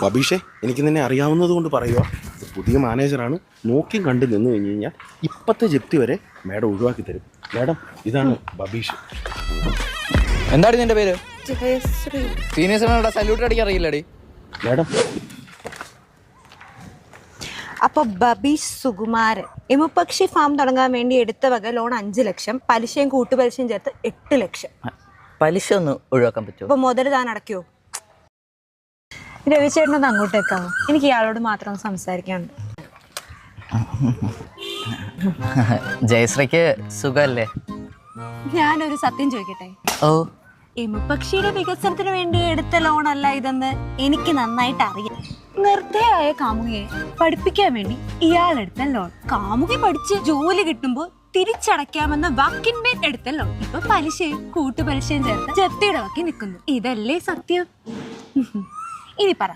അഭിഷേ, എനിക്ക് നിന്നെ അറിയാവുന്നത് കൊണ്ട് പറയുക, പുതിയ മാനേജറാണ്. നോക്കി കണ്ട് നിന്ന് കഴിഞ്ഞ് കഴിഞ്ഞാൽ ഇപ്പത്തെ ജപ്തി വരെ മേഡം ഒഴിവാക്കി തരും. മേഡം, ഇതാണ് ബബീഷ്. എന്താണ് നിന്റെ പേര്? സീനിയേഴ്സിനോട് സല്യൂട്ട് അടിക്കാൻ അറിയില്ലടി മേഡം. അപ്പൊ ബബീഷ് സുകുമാരൻ എമുപക്ഷി ഫാം തുടങ്ങാൻ വേണ്ടി എടുത്ത വക ലോൺ 5 ലക്ഷം, പലിശയും കൂട്ടുപലിശയും ചേർത്ത് 8 ലക്ഷം. പലിശ ഒന്ന് ഒഴിവാക്കാൻ പറ്റുമോ? അപ്പൊ മുതൽ താൻ അടയ്ക്കോ? രവിചേട്ടനൊന്ന് അങ്ങോട്ടേക്കാവോ? എനിക്ക് ഇയാളോട് മാത്രം സംസാരിക്കാനുണ്ട്. ജയശ്രീക്ക് സുഖല്ലേ? ഞാനൊരു സത്യം ചോദിക്കട്ടെ? ഓ, എമുപക്ഷിയുടെ വികസനത്തിന് വേണ്ടി എടുത്ത ലോൺ അല്ല ഇതെന്ന് എനിക്ക് നന്നായിട്ട് അറിയാം. നിർദ്ദയായ കാമുകിയെ പഠിപ്പിക്കാൻ വേണ്ടി ഇയാളെടുത്ത ലോൺ, കാമുകി പഠിച്ച് ജോലി കിട്ടുമ്പോൾ തിരിച്ചടയ്ക്കാമെന്ന വാക്കിന്മേൽ എടുത്ത ലോൺ ഇപ്പൊ പലിശയും കൂട്ടുപലിശയും ചേർത്ത് ജപ്തിയുടെ വാക്കി നിൽക്കുന്നു. ഇതല്ലേ സത്യം? ഇനി പറ,